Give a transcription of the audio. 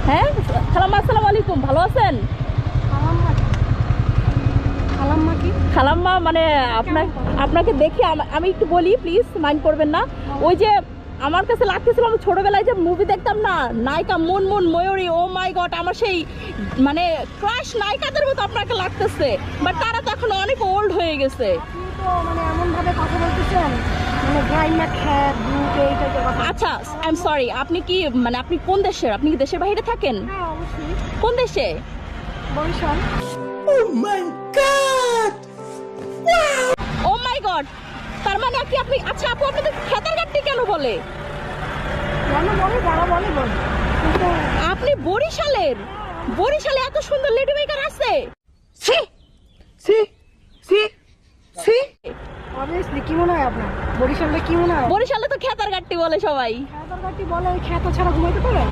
হ্যাঁ খালাম্মা, আসসালামু আলাইকুম, ভালো আছেন? খালাম্মা মানে আপনাকে দেখে আমি একটু বলি, প্লিজ মাইন্ড করবেন না। ওই যে আমার কাছে লাগতেছিল আমি ছোটবেলায় যে মুভি দেখতাম না, নায়িকা মুনমুন ময়ূরী, ও মাই গড, আমার সেই মানে ক্রাশ নায়িকাদের মতো আপনাকে লাগতেছে, বাট তারা তো এখন অনেক ওল্ড হয়ে গেছে। আচ্ছা আই এম সরি, আপনি কি মানে আপনি কোন দেশের? আপনি কি দেশের বাইরে থাকেন? কোন দেশে? ও মাই গড, তার মানে কি আপনি, আচ্ছা আপু আপনাদের খেতার গাড়ি কেন বলে? আপনি বরিশালের? বরিশালে এত সুন্দর লেডি মেকার আছে? সি সি সি সি অবভিয়াসলি কি মনে হয় আপনার? বরিশালে কি মনে হয়? বরিশালে তো খেতার গাড়ি বলে সবাই। খেতার গাড়ি বলে, খেতা ছাড়া ঘুমাইতে পারে?